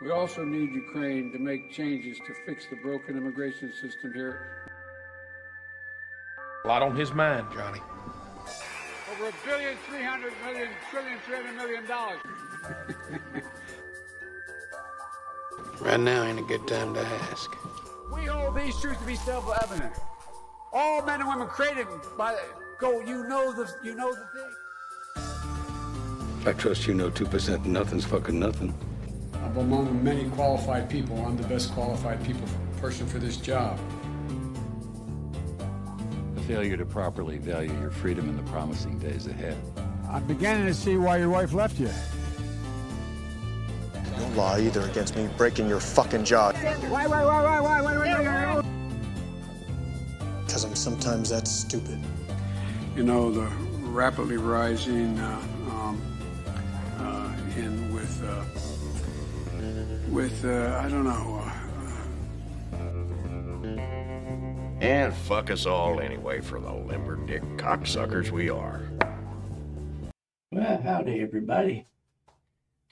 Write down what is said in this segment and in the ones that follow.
We also need Ukraine to make changes to fix the broken immigration system here. A lot on his mind, Johnny. Over $1.3 billion dollars. Right now ain't a good time to ask. We hold these truths to be self-evident. All men and women created by you know the thing. I trust you know 2% nothing's fucking nothing. I'm among many qualified people. I'm the best qualified person for this job. The failure to properly value your freedom in the promising days ahead. I'm beginning to see why your wife left you. Don't lie either against me breaking your fucking jaw. Why? Because I'm sometimes that stupid. You know, the rapidly rising I don't know. And fuck us all anyway for the limber dick cocksuckers we are. Well, howdy everybody.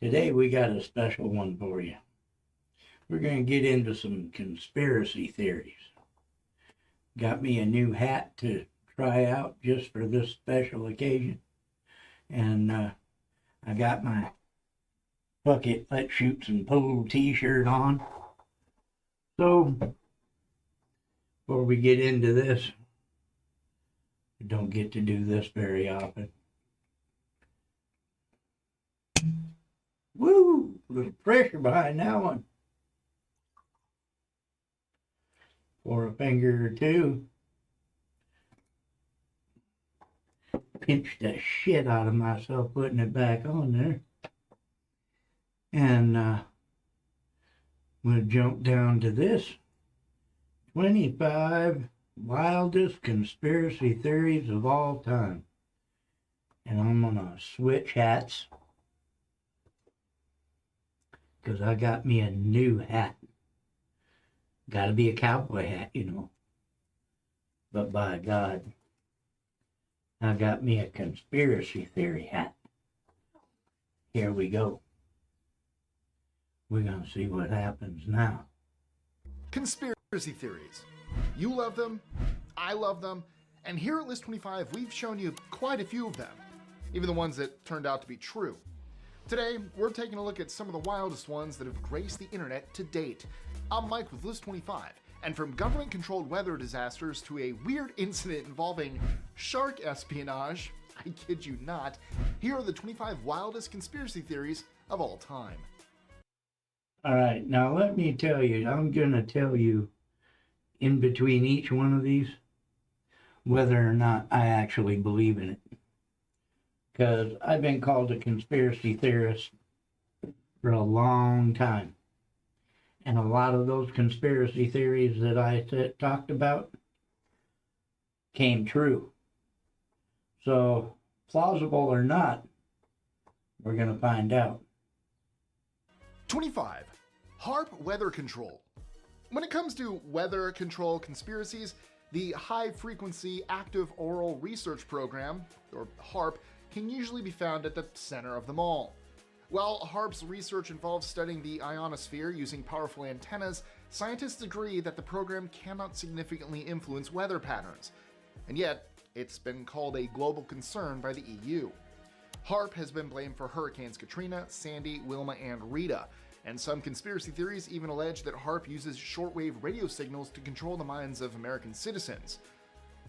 Today we got a special one for you. We're going to get into some conspiracy theories. Got me a new hat to try out just for this special occasion. And I got my Fuck It, Let's Shoot Some Pool t-shirt on. So, before we get into this, we don't get to do this very often. Woo! A little pressure behind that one. For a finger or two. Pinch the shit out of myself putting it back on there. And I'm going to jump down to this. 25 wildest conspiracy theories of all time. And I'm going to switch hats. Because I got me a new hat. Got to be a cowboy hat, you know. But by God, I got me a conspiracy theory hat. Here we go. We're going to see what happens now. Conspiracy theories. You love them, I love them, and here at List 25 we've shown you quite a few of them, even the ones that turned out to be true. Today, we're taking a look at some of the wildest ones that have graced the internet to date. I'm Mike with List 25, and from government-controlled weather disasters to a weird incident involving shark espionage, I kid you not, here are the 25 wildest conspiracy theories of all time. All right, now let me tell you, I'm going to tell you in between each one of these whether or not I actually believe in it. Because I've been called a conspiracy theorist for a long time. And a lot of those conspiracy theories that I talked about came true. So, plausible or not, we're going to find out. 25. HARP weather control. When it comes to weather control conspiracies, the High Frequency Active Auroral Research Program, or HARP, can usually be found at the center of them all. While HARP's research involves studying the ionosphere using powerful antennas, scientists agree that the program cannot significantly influence weather patterns. And yet, it's been called a global concern by the EU. HARP has been blamed for hurricanes Katrina, Sandy, Wilma, and Rita, and some conspiracy theories even allege that HARP uses shortwave radio signals to control the minds of American citizens.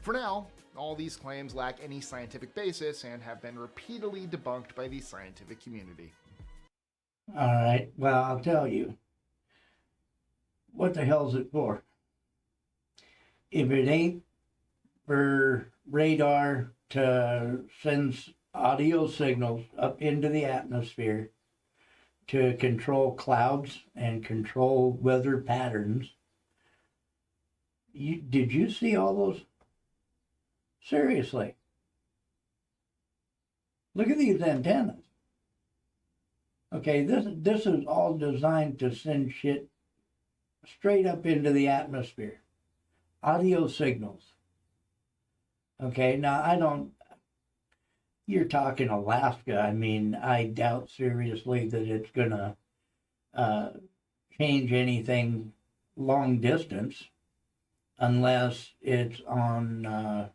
For now, all these claims lack any scientific basis and have been repeatedly debunked by the scientific community. All right, well, I'll tell you. What the hell's it for? If it ain't for radar to send audio signals up into the atmosphere to control clouds and control weather patterns. Did you see all those? Seriously. Look at these antennas. Okay, this is all designed to send shit straight up into the atmosphere. Audio signals. Okay, now you're talking Alaska. I mean, I doubt seriously that it's gonna change anything long distance unless it's on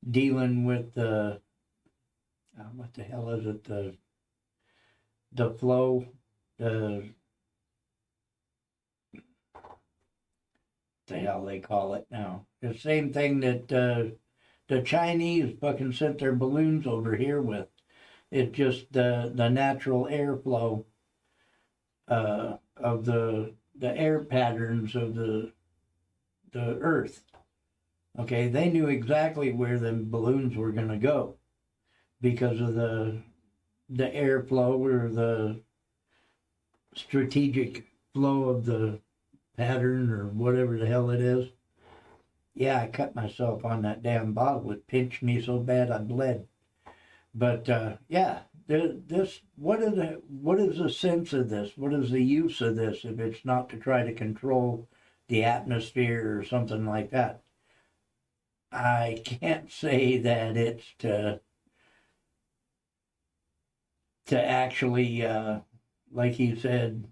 dealing with the what the hell is it, the flow, the hell they call it now, the same thing that the Chinese fucking sent their balloons over here with. It's just the natural airflow of the air patterns of the earth. Okay, they knew exactly where the balloons were going to go because of the airflow or the strategic flow of the pattern or whatever the hell it is. Yeah, I cut myself on that damn bottle. It pinched me so bad I bled. But yeah, this what is the sense of this? What is the use of this if it's not to try to control the atmosphere or something like that? I can't say that it's to actually, like he said,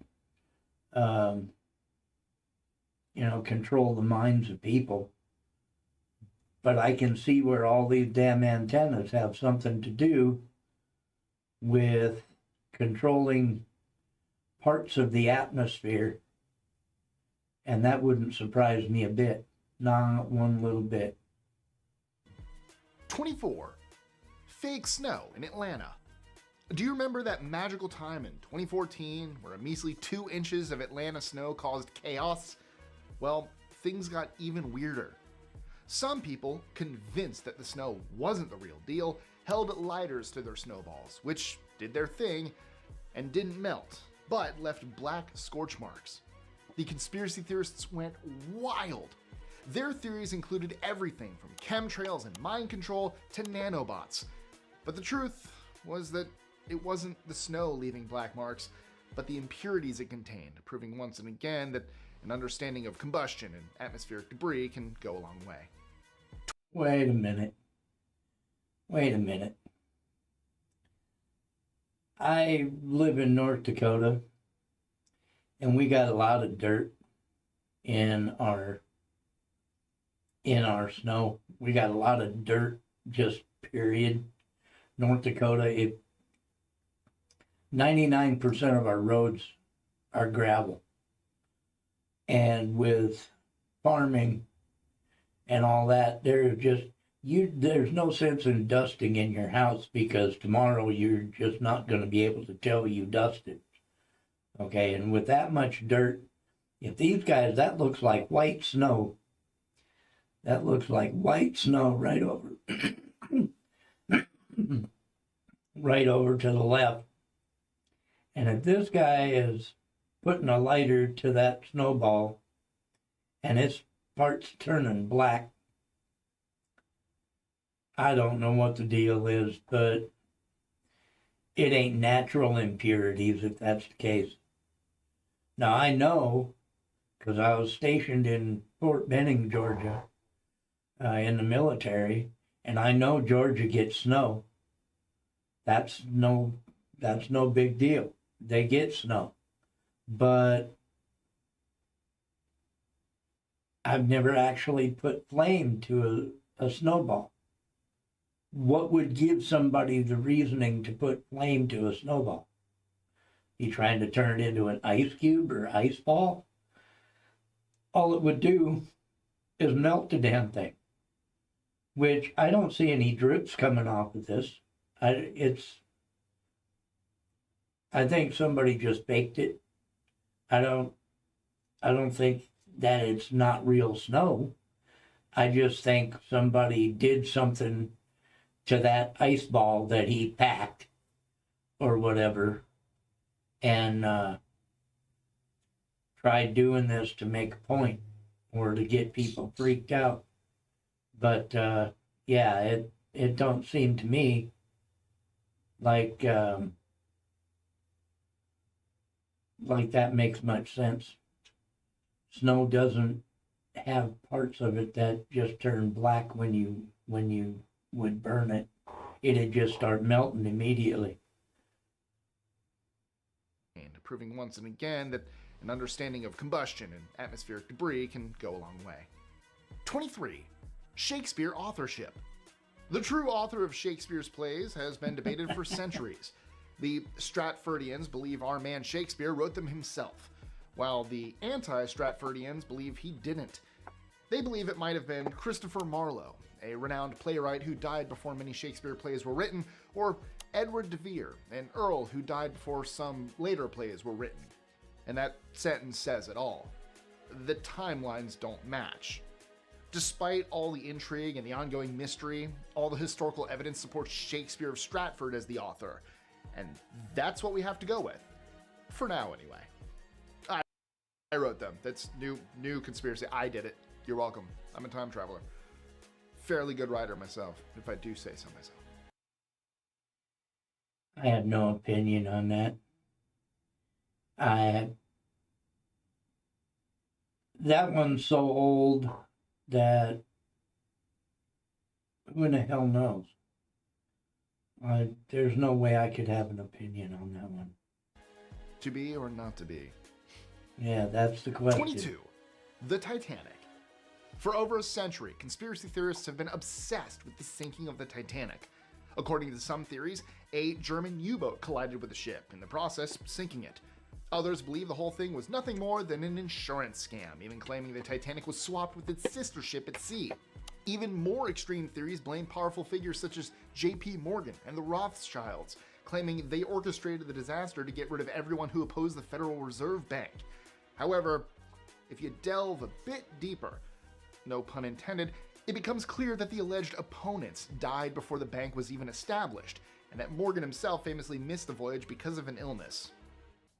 control the minds of people. But I can see where all these damn antennas have something to do with controlling parts of the atmosphere. And that wouldn't surprise me a bit. Not one little bit. 24. Fake snow in Atlanta. Do you remember that magical time in 2014 where a measly 2 inches of Atlanta snow caused chaos? Well, things got even weirder. Some people, convinced that the snow wasn't the real deal, held lighters to their snowballs, which did their thing and didn't melt, but left black scorch marks. The conspiracy theorists went wild. Their theories included everything from chemtrails and mind control to nanobots. But the truth was that it wasn't the snow leaving black marks, but the impurities it contained, proving once and again that an understanding of combustion and atmospheric debris can go a long way. Wait a minute. I live in North Dakota, and we got a lot of dirt in our snow. We got a lot of dirt, just period. North Dakota, 99% of our roads are gravel. And with farming and all that, there's no sense in dusting in your house because tomorrow you're just not going to be able to tell you dusted. Okay, and with that much dirt, if these guys, that looks like white snow. That looks like white snow right over, right over to the left. And if this guy is putting a lighter to that snowball and its parts turning black, I don't know what the deal is, but it ain't natural impurities if that's the case. Now I know, because I was stationed in Fort Benning, Georgia, in the military, and I know Georgia gets snow. That's no big deal. They get snow. But I've never actually put flame to a snowball. What would give somebody the reasoning to put flame to a snowball? You trying to turn it into an ice cube or ice ball? All it would do is melt the damn thing. Which I don't see any drips coming off of this. I think somebody just baked it. I don't think that it's not real snow. I just think somebody did something to that ice ball that he packed or whatever and tried doing this to make a point or to get people freaked out. But yeah, it don't seem to me like that makes much sense. Snow doesn't have parts of it that just turn black when you would burn it. It'd just start melting immediately. And proving once and again that An understanding of combustion and atmospheric debris can go a long way. 23. Shakespeare authorship. The true author of Shakespeare's plays has been debated for centuries. The Stratfordians believe our man Shakespeare wrote them himself, while the anti-Stratfordians believe he didn't. They believe it might have been Christopher Marlowe, a renowned playwright who died before many Shakespeare plays were written, or Edward de Vere, an earl who died before some later plays were written. And that sentence says it all. The timelines don't match. Despite all the intrigue and the ongoing mystery, all the historical evidence supports Shakespeare of Stratford as the author. And that's what we have to go with. For now, anyway. I wrote them. That's new conspiracy. I did it. You're welcome. I'm a time traveler. Fairly good writer myself, if I do say so myself. I have no opinion on that. That one's so old that who in the hell knows? There's no way I could have an opinion on that one. To be or not to be? Yeah, that's the question. 22. The Titanic. For over a century, conspiracy theorists have been obsessed with the sinking of the Titanic. According to some theories, a German U-boat collided with the ship, in the process sinking it. Others believe the whole thing was nothing more than an insurance scam, even claiming the Titanic was swapped with its sister ship at sea. Even more extreme theories blame powerful figures such as J.P. Morgan and the Rothschilds, claiming they orchestrated the disaster to get rid of everyone who opposed the Federal Reserve Bank. However, if you delve a bit deeper, no pun intended, it becomes clear that the alleged opponents died before the bank was even established, and that Morgan himself famously missed the voyage because of an illness.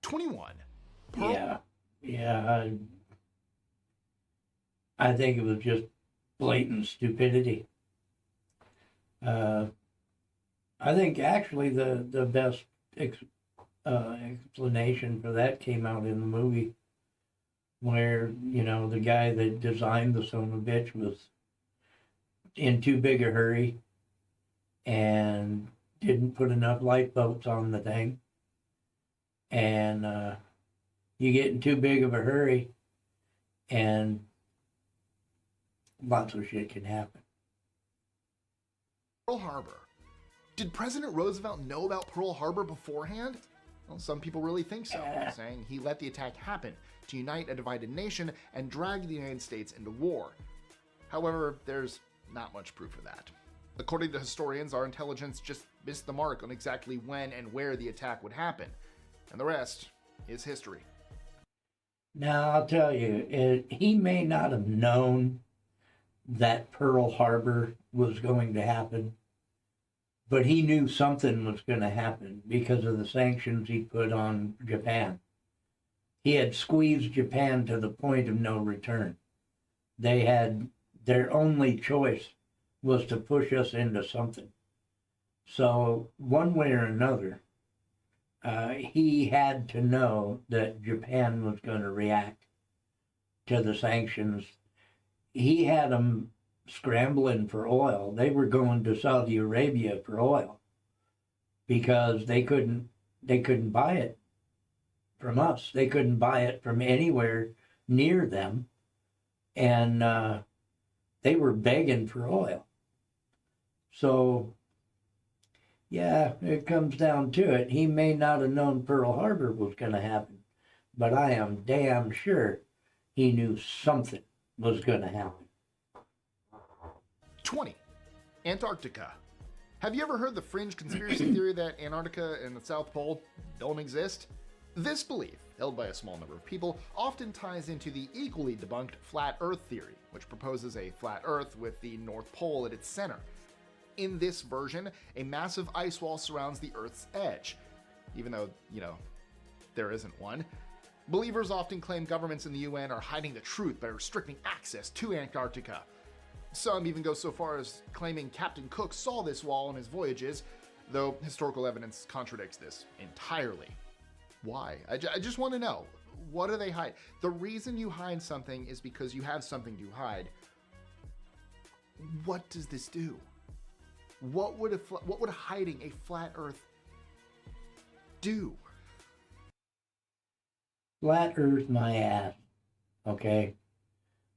21. Yeah. I think it was just blatant stupidity. I think actually the best explanation for that came out in the movie, where, you know, the guy that designed the son of a bitch was in too big a hurry and didn't put enough lifeboats on the thing. And you get in too big of a hurry and lots of shit can happen. Pearl Harbor. Did President Roosevelt know about Pearl Harbor beforehand? Well, some people really think so, saying he let the attack happen to unite a divided nation and drag the United States into war. However, there's not much proof of that. According to historians, our intelligence just missed the mark on exactly when and where the attack would happen. And the rest is history. Now, I'll tell you, he may not have known that Pearl Harbor was going to happen, but he knew something was going to happen because of the sanctions he put on Japan. He had squeezed Japan to the point of no return. They had, their only choice was to push us into something. So one way or another, he had to know that Japan was going to react to the sanctions. He had them scrambling for oil. They were going to Saudi Arabia for oil because they couldn't buy it from us. They couldn't buy it from anywhere near them, and they were begging for oil. So yeah, it comes down to it. He may not have known Pearl Harbor was going to happen, but I am damn sure he knew something was going to happen. 20. Antarctica. Have you ever heard the fringe conspiracy theory that Antarctica and the South Pole don't exist? This belief, held by a small number of people, often ties into the equally debunked flat Earth theory, which proposes a flat Earth with the North Pole at its center. In this version, a massive ice wall surrounds the Earth's edge. Even though, there isn't one. Believers often claim governments in the UN are hiding the truth by restricting access to Antarctica. Some even go so far as claiming Captain Cook saw this wall on his voyages, though historical evidence contradicts this entirely. Why? I just want to know. What do they hide? The reason you hide something is because you have something to hide. What does this do? What would hiding a flat Earth do? flat earth my ass, okay?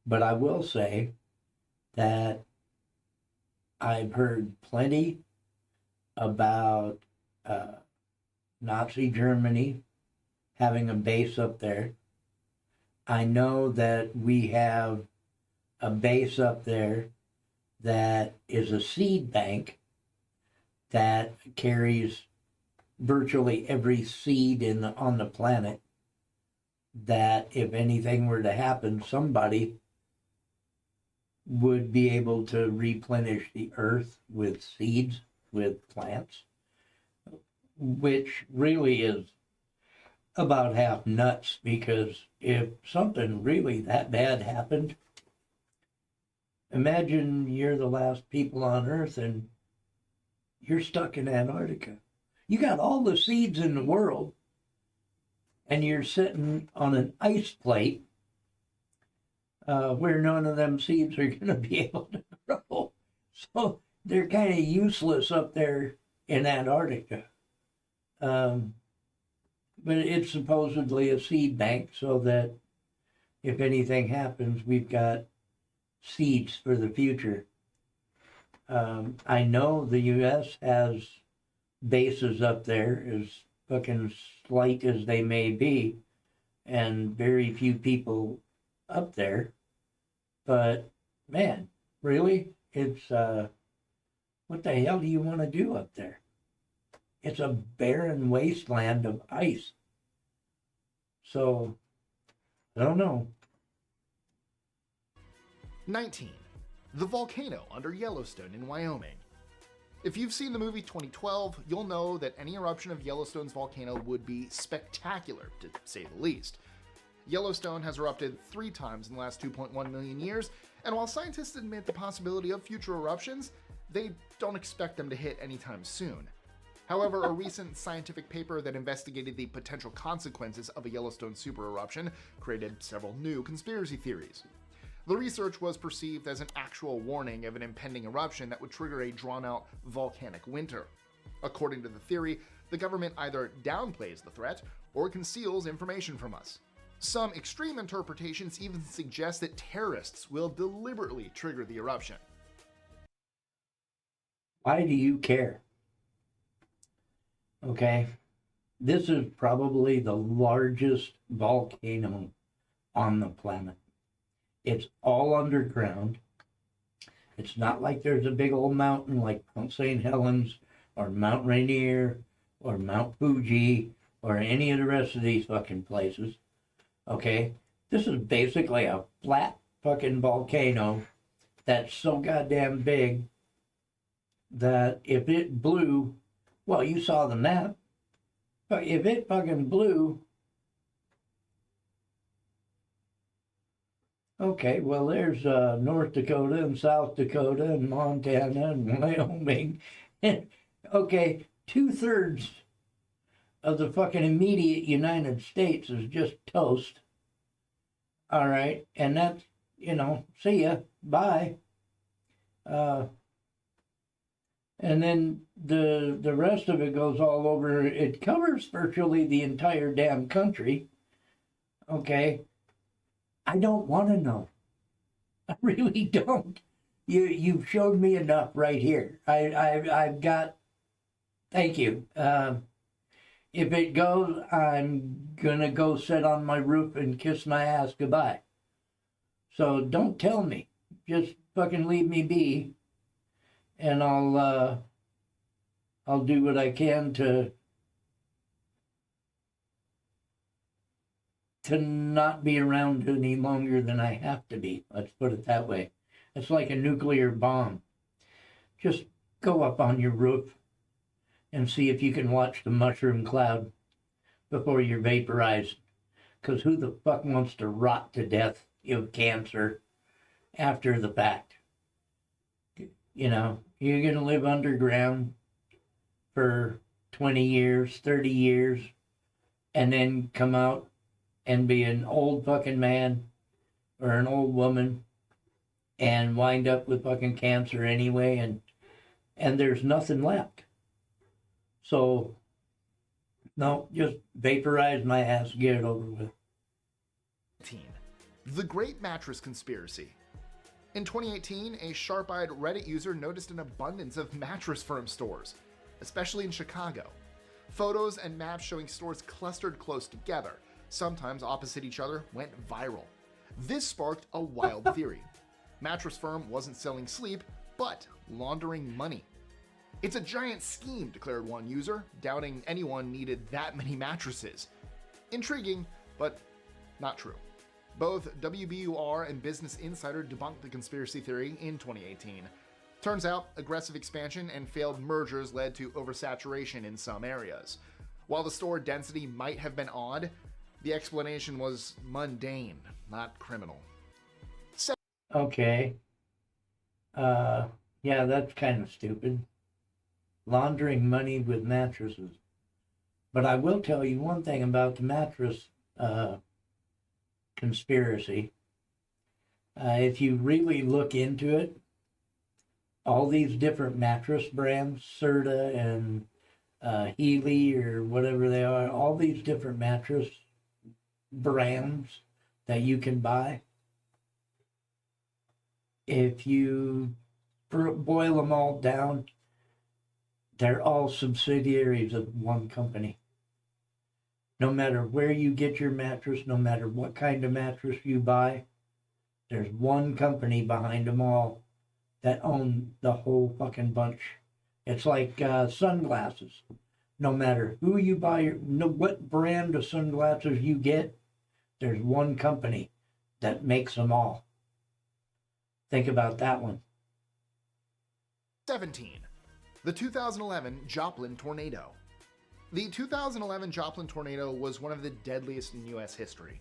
But I will say that I've heard plenty about Nazi Germany having a base up there. I know that we have a base up there that is a seed bank that carries virtually every seed on the planet, that if anything were to happen, somebody would be able to replenish the earth with seeds, with plants, which really is about half nuts, because if something really that bad happened, imagine you're the last people on Earth and you're stuck in Antarctica. You got all the seeds in the world and you're sitting on an ice plate where none of them seeds are going to be able to grow. So they're kind of useless up there in Antarctica. But it's supposedly a seed bank, so that if anything happens, we've got seeds for the future. I know the U.S. has bases up there, as fucking slight as they may be, and very few people up there. But, man, really? It's, what the hell do you want to do up there? It's a barren wasteland of ice. So, I don't know. 19. The volcano under Yellowstone in Wyoming. If you've seen the movie 2012, you'll know that any eruption of Yellowstone's volcano would be spectacular, to say the least. Yellowstone has erupted 3 times in the last 2.1 million years, and while scientists admit the possibility of future eruptions, they don't expect them to hit anytime soon. However, a recent scientific paper that investigated the potential consequences of a Yellowstone supereruption created several new conspiracy theories. The research was perceived as an actual warning of an impending eruption that would trigger a drawn-out volcanic winter. According to the theory, the government either downplays the threat or conceals information from us. Some extreme interpretations even suggest that terrorists will deliberately trigger the eruption. Why do you care? Okay, this is probably the largest volcano on the planet. It's all underground. It's not like there's a big old mountain like Mount St. Helens or Mount Rainier or Mount Fuji or any of the rest of these fucking places. Okay, this is basically a flat fucking volcano that's so goddamn big that if it blew, well, you saw the map, but if it fucking blew, okay, well, there's North Dakota and South Dakota and Montana and Wyoming. Okay, 2/3 of the fucking immediate United States is just toast. All right, and that's, see ya, bye. And then the rest of it goes all over. It covers virtually the entire damn country. Okay, I don't want to know. I really don't. You've showed me enough right here. I've got. Thank you. If it goes, I'm gonna go sit on my roof and kiss my ass goodbye. So don't tell me. Just fucking leave me be, and I'll do what I can to not be around any longer than I have to be. Let's put it that way. It's like a nuclear bomb. Just go up on your roof and see if you can watch the mushroom cloud before you're vaporized. Because who the fuck wants to rot to death of cancer after the fact? You're going to live underground for 20 years, 30 years, and then come out and be an old fucking man or an old woman and wind up with fucking cancer anyway, and there's nothing left. So, no, just vaporize my ass, get it over with. The Great Mattress Conspiracy. In 2018, a sharp-eyed Reddit user noticed an abundance of Mattress Firm stores, especially in Chicago. Photos and maps showing stores clustered close together, sometimes opposite each other, went viral. This sparked a wild theory. Mattress Firm wasn't selling sleep, but laundering money. It's a giant scheme, declared one user, doubting anyone needed that many mattresses. Intriguing, but not true. Both WBUR and Business Insider debunked the conspiracy theory in 2018. Turns out, aggressive expansion and failed mergers led to oversaturation in some areas. While the store density might have been odd, the explanation was mundane, not criminal. Okay. Yeah, that's kind of stupid. Laundering money with mattresses. But I will tell you one thing about the mattress conspiracy. If you really look into it, all these different mattress brands, Serta and Healy or whatever they are, all these different mattress brands that you can buy, if you boil them all down, they're all subsidiaries of one company. No matter where you get your mattress, no matter what kind of mattress you buy, there's one company behind them all that own the whole fucking bunch. It's like sunglasses. No matter who you buy, what brand of sunglasses you get, there's one company that makes them all. Think about that one. 17. The 2011 Joplin Tornado. The 2011 Joplin tornado was one of the deadliest in U.S. history.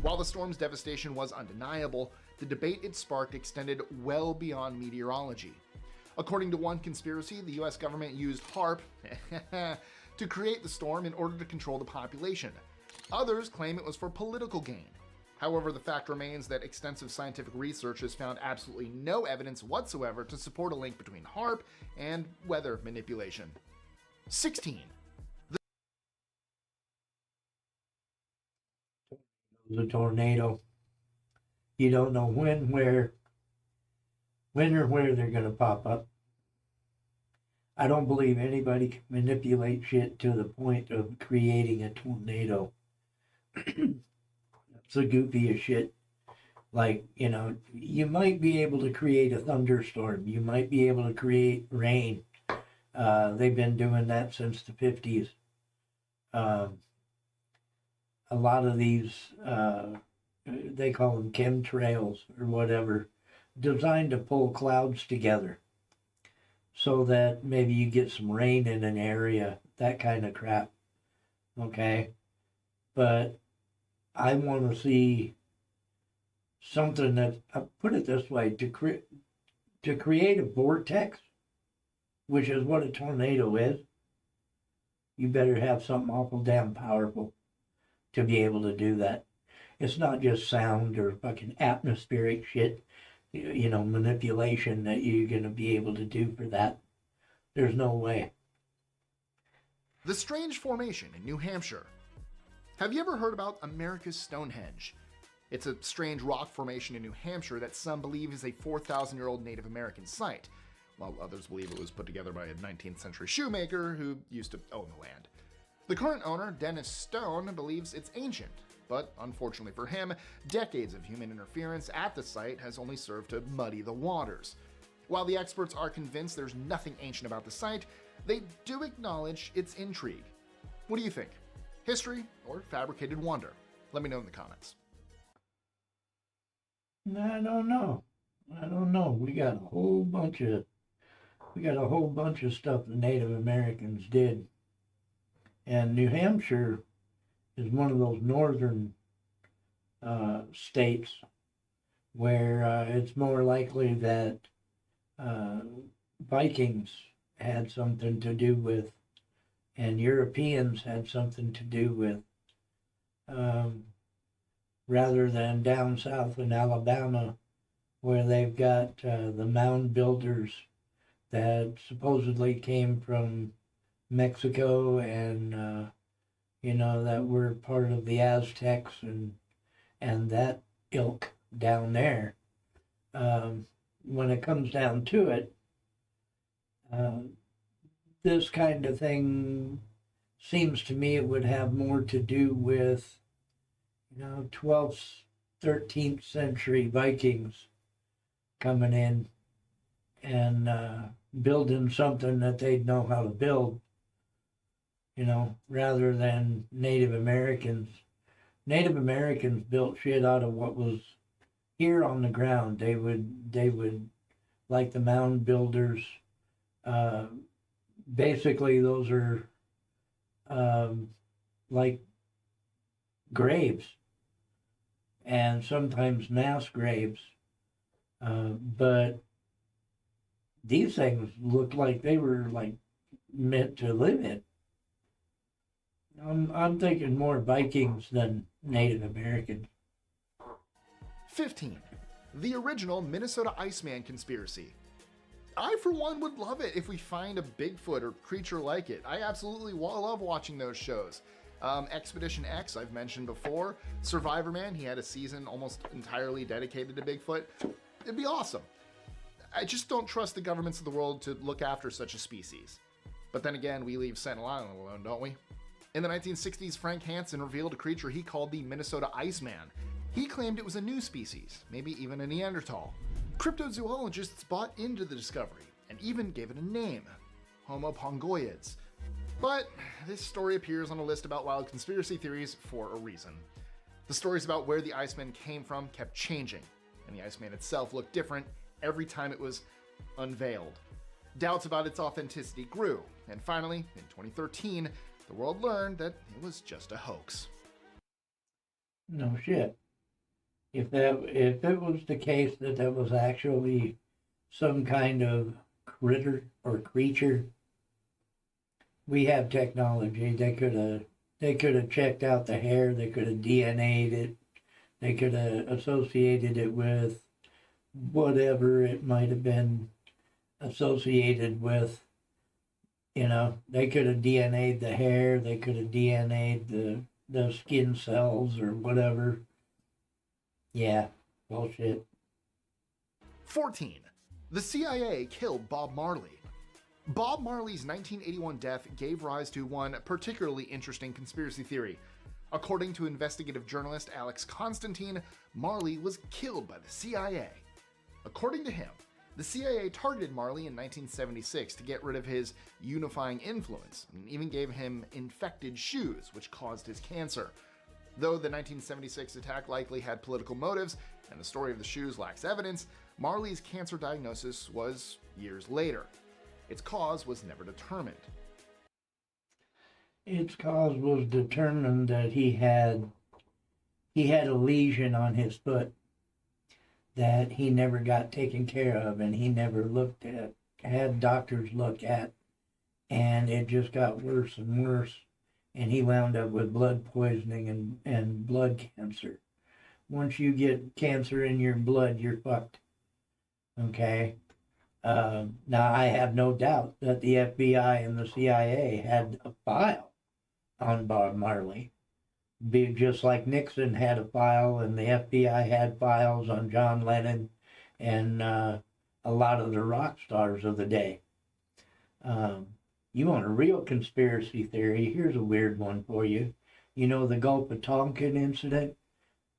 While the storm's devastation was undeniable, the debate it sparked extended well beyond meteorology. According to one conspiracy, the U.S. government used HARP to create the storm in order to control the population. Others claim it was for political gain. However, the fact remains that extensive scientific research has found absolutely no evidence whatsoever to support a link between HARP and weather manipulation. 16. The tornado. You don't know when or where they're going to pop up. I don't believe anybody can manipulate shit to the point of creating a tornado. It's the goofiest shit. Like, you might be able to create a thunderstorm. You might be able to create rain. They've been doing that since the 50s. A lot of these, they call them chemtrails or whatever, designed to pull clouds together so that maybe you get some rain in an area, that kind of crap. Okay? But I want to see something that, I'll put it this way, to create a vortex, which is what a tornado is, you better have something awful damn powerful to be able to do that. It's not just sound or fucking atmospheric shit, manipulation that you're going to be able to do for that. There's no way. The Strange Formation in New Hampshire. Have you ever heard about America's Stonehenge? It's a strange rock formation in New Hampshire that some believe is a 4,000-year-old Native American site, while others believe it was put together by a 19th century shoemaker who used to own the land. The current owner, Dennis Stone, believes it's ancient, but unfortunately for him, decades of human interference at the site has only served to muddy the waters. While the experts are convinced there's nothing ancient about the site, they do acknowledge its intrigue. What do you think? History or fabricated wonder? Let me know in the comments. I don't know. We got a whole bunch of stuff the Native Americans did. And New Hampshire is one of those northern states where it's more likely that Vikings had something to do with, and Europeans had something to do with, rather than down south in Alabama, where they've got the mound builders that supposedly came from Mexico and, that were part of the Aztecs and and that ilk down there. When it comes down to it, this kind of thing seems to me it would have more to do with, 12th, 13th century Vikings coming in and building something that they'd know how to build, rather than Native Americans. Native Americans built shit out of what was here on the ground. They would like the mound builders. Basically, those are like graves, and sometimes mass graves. But these things look like they were like meant to live in. I'm thinking more Vikings than Native Americans. 15. The original Minnesota Iceman conspiracy. I, for one, would love it if we find a Bigfoot or creature like it. I absolutely love watching those shows. Expedition X, I've mentioned before. Survivor Man, he had a season almost entirely dedicated to Bigfoot. It'd be awesome. I just don't trust the governments of the world to look after such a species. But then again, we leave Sentinel Island alone, don't we? In the 1960s, Frank Hansen revealed a creature he called the Minnesota Iceman. He claimed it was a new species, maybe even a Neanderthal. Cryptozoologists bought into the discovery and even gave it a name, Homo pongoides. But this story appears on a list about wild conspiracy theories for a reason. The stories about where the Iceman came from kept changing, and the Iceman itself looked different every time it was unveiled. Doubts about its authenticity grew, and finally, in 2013, the world learned that it was just a hoax. No shit. If it was the case that that was actually some kind of critter or creature, we have technology. They could have checked out the hair. They could have DNA'd it. They could have associated it with whatever it might have been associated with. They could have DNA'd the hair. They could have DNA'd the skin cells or whatever. Yeah, bullshit. 14. The CIA killed Bob Marley. Bob Marley's 1981 death gave rise to one particularly interesting conspiracy theory. According to investigative journalist Alex Constantine, Marley was killed by the CIA. According to him, the CIA targeted Marley in 1976 to get rid of his unifying influence, and even gave him infected shoes, which caused his cancer. Though the 1976 attack likely had political motives, and the story of the shoes lacks evidence, Marley's cancer diagnosis was years later. Its cause was never determined. Its cause was determined that he had a lesion on his foot that he never got taken care of, and he never had doctors look at, and it just got worse and worse, and he wound up with blood poisoning and blood cancer. Once you get cancer in your blood, you're fucked. Okay? Now, I have no doubt that the FBI and the CIA had a file on Bob Marley. Just like Nixon had a file and the FBI had files on John Lennon and a lot of the rock stars of the day. You want a real conspiracy theory? Here's a weird one for you. You know the Gulf of Tonkin incident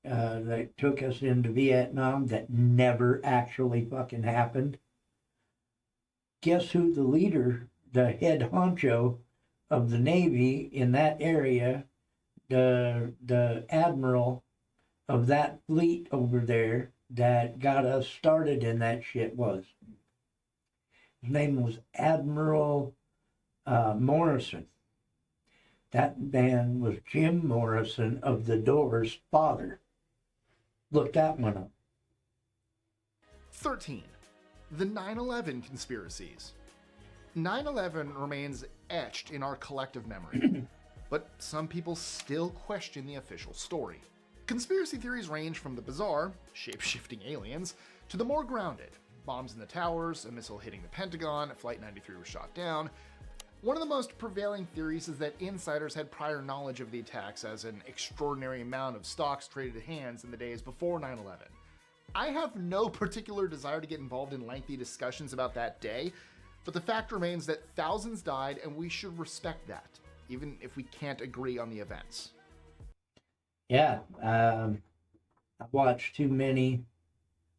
that took us into Vietnam that never actually fucking happened? Guess who the leader, the head honcho of the Navy in that area, the admiral of that fleet over there that got us started in that shit was? His name was Admiral Morrison. That man was Jim Morrison of the Doors' father. Look that one up. 13. The 9/11 conspiracies. 9/11 remains etched in our collective memory, but some people still question the official story. Conspiracy theories range from the bizarre, shape-shifting aliens, to the more grounded, bombs in the towers, a missile hitting the Pentagon, Flight 93 was shot down. One of the most prevailing theories is that insiders had prior knowledge of the attacks, as an extraordinary amount of stocks traded hands in the days before 9/11. I have no particular desire to get involved in lengthy discussions about that day, but the fact remains that thousands died, and we should respect that, even if we can't agree on the events. Yeah, I watched too many.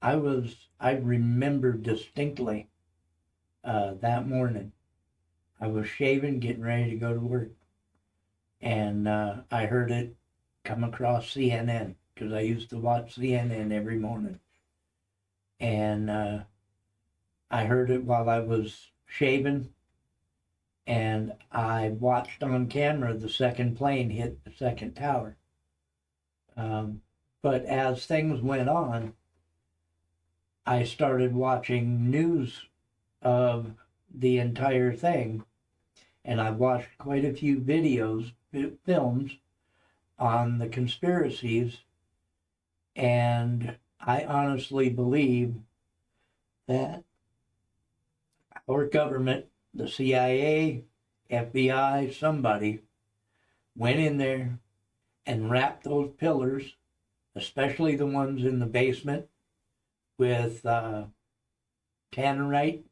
I remember distinctly that morning. I was shaving, getting ready to go to work, and I heard it come across CNN, because I used to watch CNN every morning. And I heard it while I was shaving, and I watched on camera the second plane hit the second tower. But as things went on, I started watching news of the entire thing, and I watched quite a few films on the conspiracies, and I honestly believe that our government, the CIA, FBI, somebody went in there and wrapped those pillars, especially the ones in the basement, with tannerite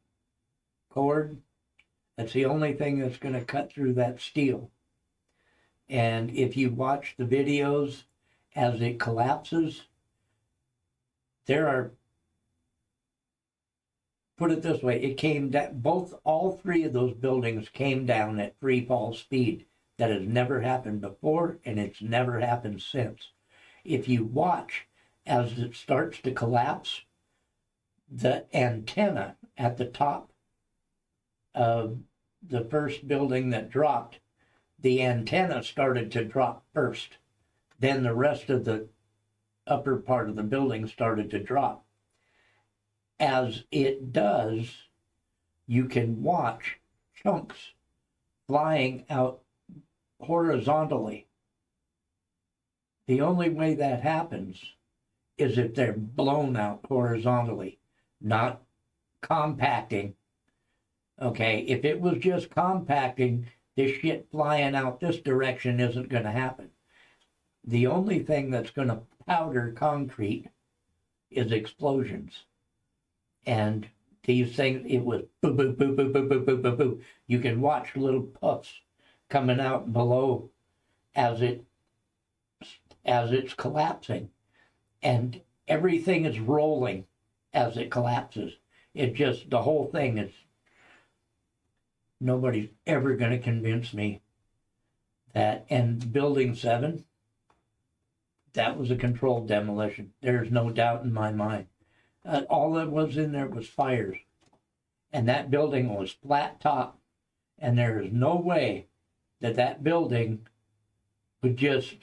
cord. That's the only thing that's going to cut through that steel. And if you watch the videos as it collapses, there are, put it this way, it came down, all three of those buildings came down at free fall speed. That has never happened before, and it's never happened since. If you watch as it starts to collapse, the antenna at the top of the first building that dropped, the antenna started to drop first. Then the rest of the upper part of the building started to drop. As it does, you can watch chunks flying out horizontally. The only way that happens is if they're blown out horizontally, not compacting. Okay, if it was just compacting, this shit flying out this direction isn't going to happen. The only thing that's going to powder concrete is explosions. And these things, it was boo, boo, boo, boo, boo, boo, boo, boo, boo. You can watch little puffs coming out below as it's collapsing. And everything is rolling as it collapses. It just, the whole thing is, nobody's ever going to convince me that. And Building 7, that was a controlled demolition. There's no doubt in my mind. All that was in there was fires. And that building was flat top. And there is no way that that building would just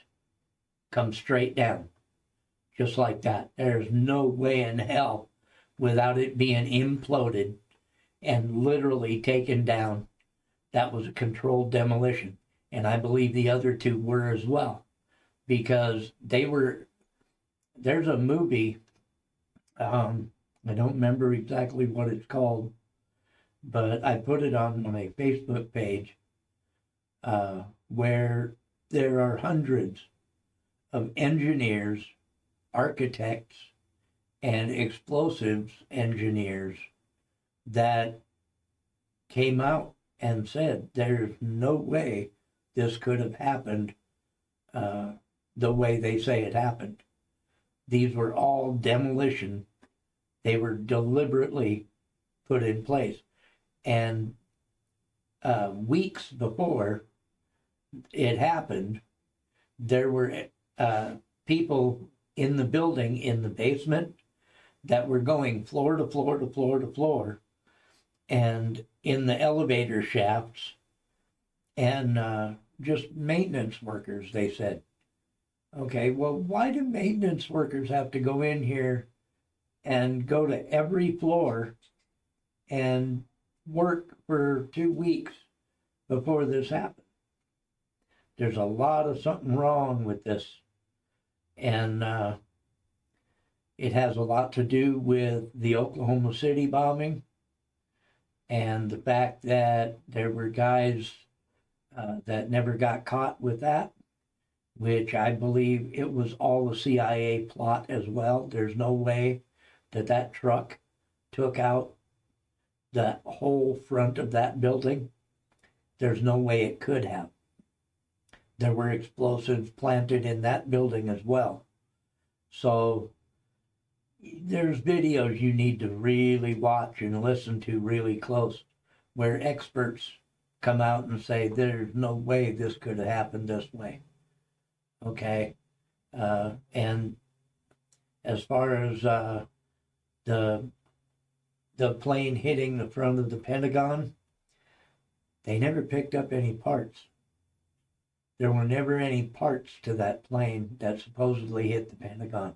come straight down. Just like that. There's no way in hell without it being imploded and literally taken down. That was a controlled demolition. And I believe the other two were as well. Because they were, there's a movie, I don't remember exactly what it's called, but I put it on my Facebook page, where there are hundreds of engineers, architects, and explosives engineers that came out and said there's no way this could have happened the way they say it happened. These were all demolition. They were deliberately put in place. And weeks before it happened, there were people in the building in the basement that were going floor to floor to floor to floor, and in the elevator shafts, and just maintenance workers, they said. Okay, well, why do maintenance workers have to go in here and go to every floor and work for 2 weeks before this happened? There's a lot of something wrong with this. And it has a lot to do with the Oklahoma City bombing. And the fact that there were guys that never got caught with that, which I believe it was all a CIA plot as well. There's no way that that truck took out the whole front of that building. There's no way it could have. There were explosives planted in that building as well. So there's videos you need to really watch and listen to really close where experts come out and say there's no way this could have happened this way. Okay? And as far as the plane hitting the front of the Pentagon, they never picked up any parts. There were never any parts to that plane that supposedly hit the Pentagon.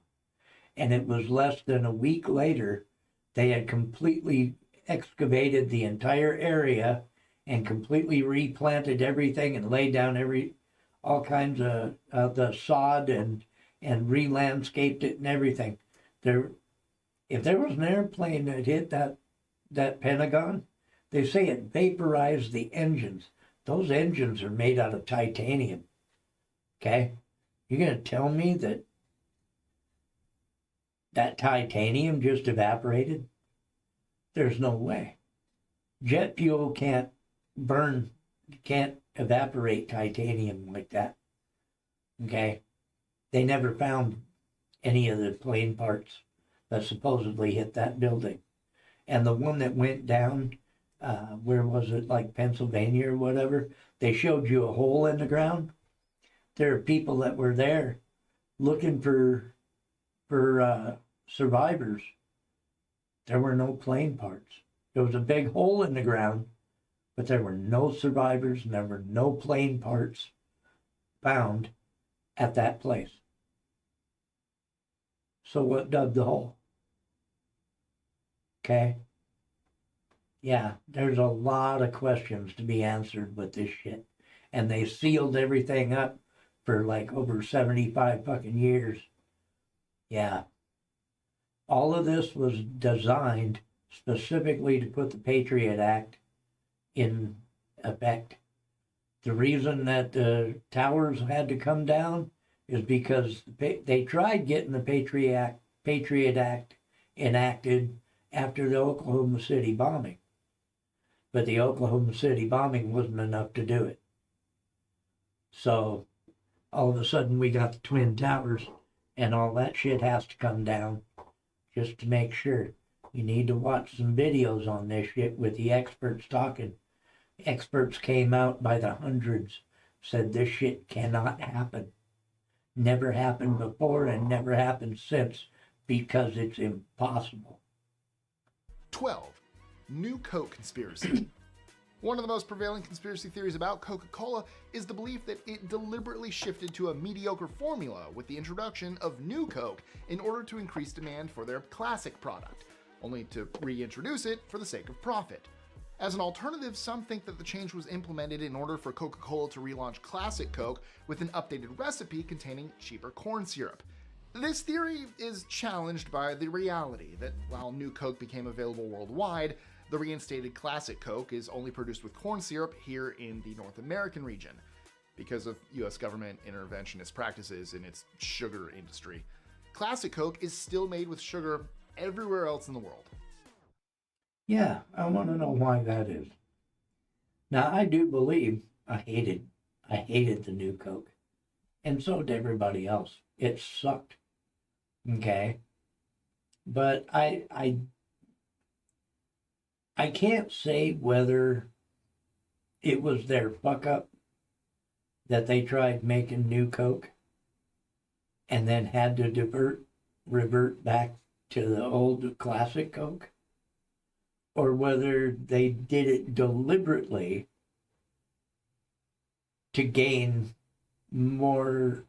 And it was less than a week later, they had completely excavated the entire area and completely replanted everything and laid down all kinds of the sod and re-landscaped it and everything. If there was an airplane that hit that Pentagon, they say it vaporized the engines. Those engines are made out of titanium. Okay? You're going to tell me that titanium just evaporated? There's no way. Jet fuel can't evaporate titanium like that. Okay? They never found any of the plane parts that supposedly hit that building. And the one that went down, where was it, like Pennsylvania or whatever, they showed you a hole in the ground. There are people that were there looking for survivors. There were no plane parts. There was a big hole in the ground, but there were no survivors and there were no plane parts found at that place. So what dug the hole? Okay? Yeah, there's a lot of questions to be answered with this shit. And they sealed everything up for like over 75 fucking years. Yeah. All of this was designed specifically to put the Patriot Act in effect. The reason that the towers had to come down is because they tried getting the Patriot Act enacted after the Oklahoma City bombing. But the Oklahoma City bombing wasn't enough to do it. So all of a sudden we got the Twin Towers and all that shit has to come down just to make sure. You need to watch some videos on this shit with the experts talking. Experts came out by the hundreds, said this shit cannot happen. Never happened before and never happened since because it's impossible. 12. New Coke conspiracy. One of the most prevailing conspiracy theories about Coca-Cola is the belief that it deliberately shifted to a mediocre formula with the introduction of New Coke in order to increase demand for their classic product, only to reintroduce it for the sake of profit. As an alternative, some think that the change was implemented in order for Coca-Cola to relaunch Classic Coke with an updated recipe containing cheaper corn syrup. This theory is challenged by the reality that while New Coke became available worldwide, the reinstated Classic Coke is only produced with corn syrup here in the North American region because of US government interventionist practices in its sugar industry. Classic Coke is still made with sugar everywhere else in the world. Yeah, I want to know why that is. Now, I do believe I hated the New Coke. And so did everybody else. It sucked. Okay? But I can't say whether it was their fuck up that they tried making New Coke and then had to revert back to the old Classic Coke, or whether they did it deliberately to gain more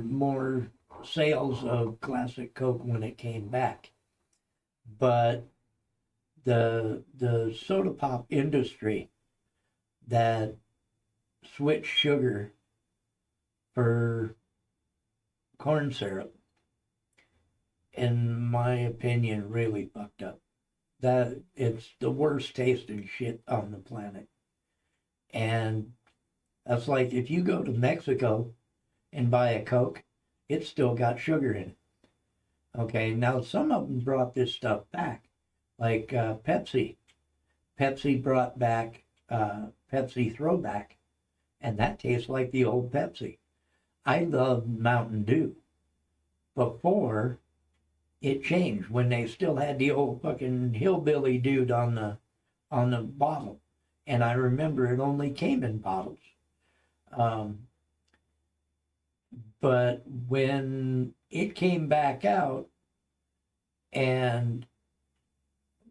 more sales of Classic Coke when it came back. But the soda pop industry that switched sugar for corn syrup, in my opinion, really fucked up. That it's the worst tasting shit on the planet. And that's like if you go to Mexico and buy a Coke, it's still got sugar in it. Okay, now some of them brought this stuff back, like Pepsi. Pepsi brought back Pepsi Throwback, and that tastes like the old Pepsi. I love Mountain Dew. Before it changed, when they still had the old fucking hillbilly dude on the bottle, and I remember it only came in bottles. But when it came back out, and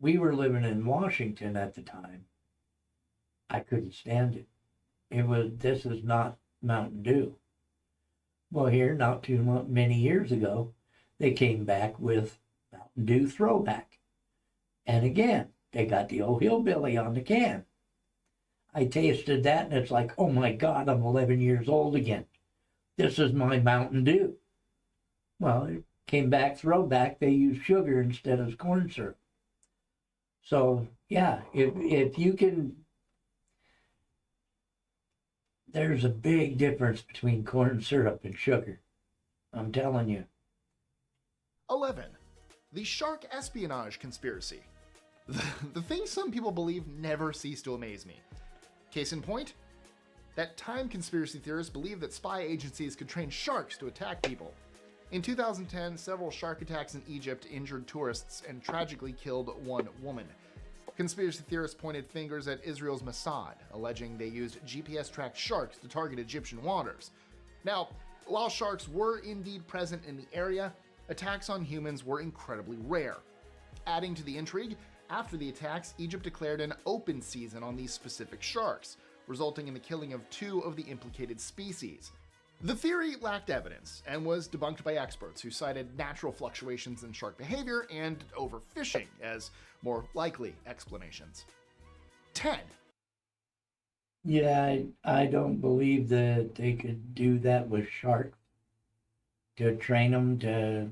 we were living in Washington at the time, I couldn't stand it. This is not Mountain Dew. Well, here, not too many years ago, they came back with Mountain Dew Throwback. And again, they got the old hillbilly on the can. I tasted that and it's like, oh my God, I'm 11 years old again. This is my Mountain Dew. Well, it came back Throwback. They used sugar instead of corn syrup. So, yeah, if you can, there's a big difference between corn syrup and sugar. I'm telling you. 11. The shark espionage conspiracy. The things some people believe never cease to amaze me. Case in point, that time conspiracy theorists believe that spy agencies could train sharks to attack people. In 2010, several shark attacks in Egypt injured tourists and tragically killed one woman. Conspiracy theorists pointed fingers at Israel's Mossad, alleging they used GPS-tracked sharks to target Egyptian waters. Now, while sharks were indeed present in the area, attacks on humans were incredibly rare. Adding to the intrigue, after the attacks, Egypt declared an open season on these specific sharks, resulting in the killing of 2 of the implicated species. The theory lacked evidence and was debunked by experts who cited natural fluctuations in shark behavior and overfishing as more likely explanations. 10. Yeah, I don't believe that they could do that with sharks. To train them to...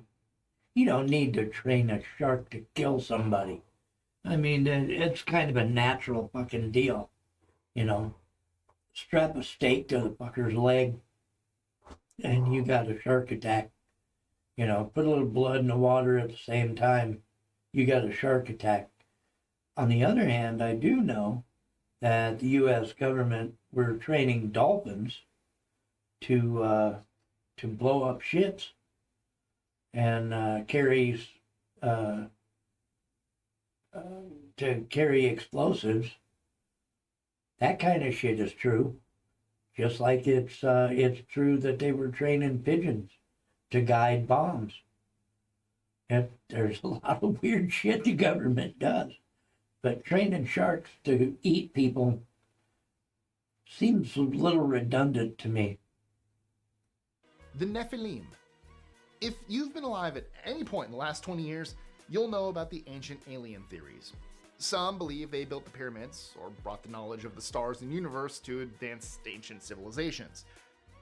You don't need to train a shark to kill somebody. I mean, it's kind of a natural fucking deal, you know. Strap a stake to the fucker's leg, and you got a shark attack. You know, put a little blood in the water at the same time, you got a shark attack. On the other hand, I do know that the U.S. government were training dolphins to blow up ships and to carry explosives. That kind of shit is true. Just like it's true that they were training pigeons to guide bombs. And there's a lot of weird shit the government does. But training sharks to eat people seems a little redundant to me. The Nephilim. If you've been alive at any point in the last 20 years, you'll know about the ancient alien theories. Some believe they built the pyramids or brought the knowledge of the stars and universe to advanced ancient civilizations.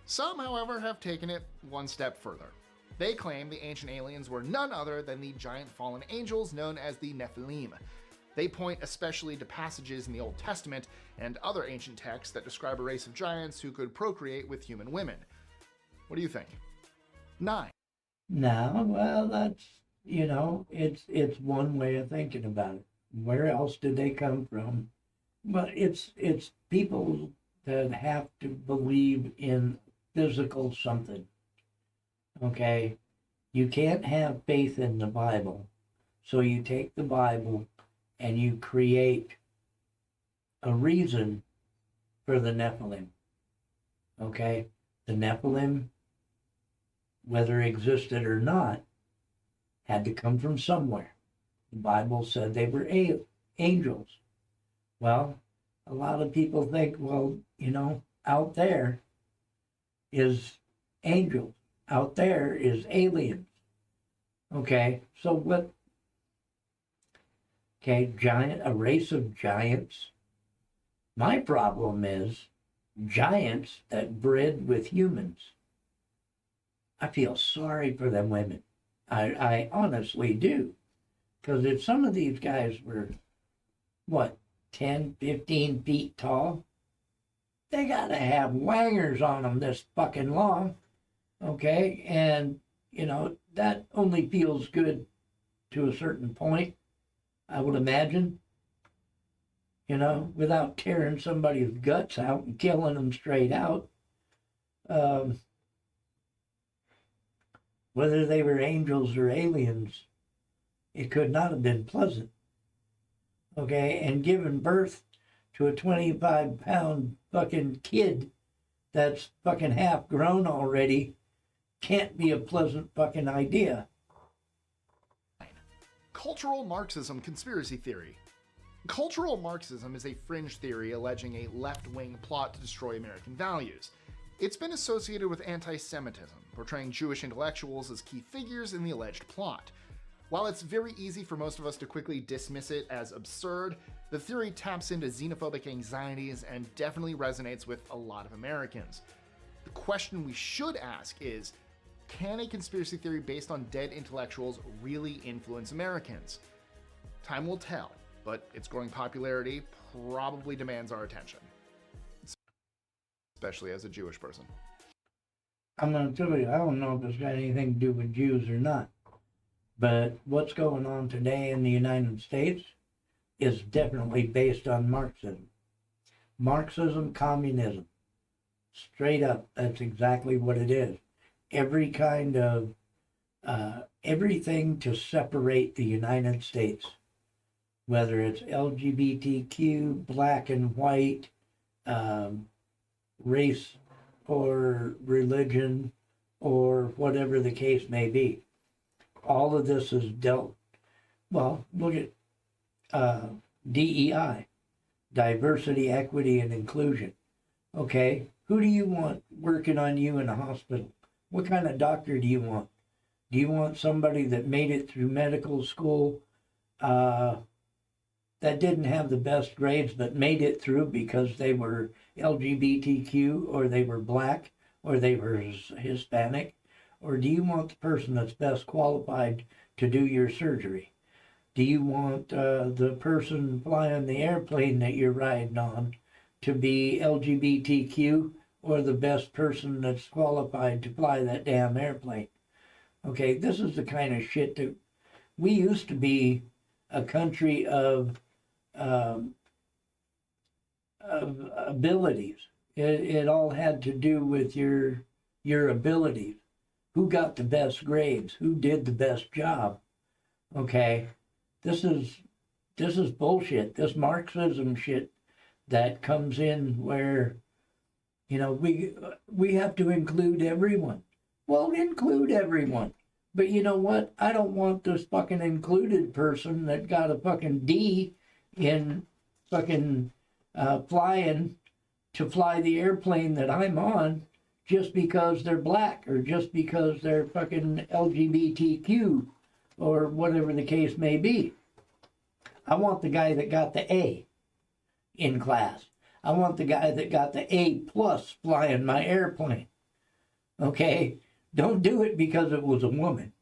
Some, however, have taken it one step further. They claim the ancient aliens were none other than the giant fallen angels known as the Nephilim. They point especially to passages in the Old Testament and other ancient texts that describe a race of giants who could procreate with human women. What do you think? 9. No, well, that's, you know, it's one way of thinking about it. Where else did they come from? But it's people that have to believe in physical something. Okay? You can't have faith in the Bible. So you take the Bible and you create a reason for the Nephilim. Okay? The Nephilim, whether existed or not, had to come from somewhere. The Bible said they were angels. Well, a lot of people think, well, you know, out there is angels. Out there is aliens. Okay, so what? Okay, a race of giants. My problem is giants that bred with humans. I feel sorry for them women. I honestly do. Because if some of these guys were, what, 10, 15 feet tall, they gotta have wangers on them this fucking long, okay? And, you know, that only feels good to a certain point, I would imagine. You know, without tearing somebody's guts out and killing them straight out. Whether they were angels or aliens, it could not have been pleasant. Okay, and giving birth to a 25-pound fucking kid that's fucking half grown already can't be a pleasant fucking idea. Cultural Marxism conspiracy theory. Cultural Marxism is a fringe theory alleging a left-wing plot to destroy American values. It's been associated with anti-Semitism, portraying Jewish intellectuals as key figures in the alleged plot. While it's very easy for most of us to quickly dismiss it as absurd, the theory taps into xenophobic anxieties and definitely resonates with a lot of Americans. The question we should ask is, can a conspiracy theory based on dead intellectuals really influence Americans? Time will tell, but its growing popularity probably demands our attention. Especially as a Jewish person. I'm going to tell you, I don't know if it's got anything to do with Jews or not, but what's going on today in the United States is definitely based on Marxism. Marxism, communism. Straight up, that's exactly what it is. Every kind of, everything to separate the United States, whether it's LGBTQ, black and white, race or religion or whatever the case may be. All of this is dealt, well, look at DEI, diversity, equity, and inclusion. Okay, who do you want working on you in a hospital? What kind of doctor do you want? Do you want somebody that made it through medical school, that didn't have the best grades but made it through because they were LGBTQ or they were black or they were Hispanic? Or do you want the person that's best qualified to do your surgery? Do you want the person flying the airplane that you're riding on to be LGBTQ or the best person that's qualified to fly that damn airplane? Okay, this is the kind of shit that we used to be a country of abilities. It all had to do with your abilities. Who got the best grades? Who did the best job? Okay, this is bullshit. This Marxism shit that comes in where, you know, we have to include everyone. Well, include everyone. But you know what? I don't want this fucking included person that got a fucking D in fucking flying to fly the airplane that I'm on just because they're black or just because they're fucking LGBTQ or whatever the case may be. I want the guy that got the A in class. I want the guy that got the A+ flying my airplane. Okay? Don't do it because it was a woman.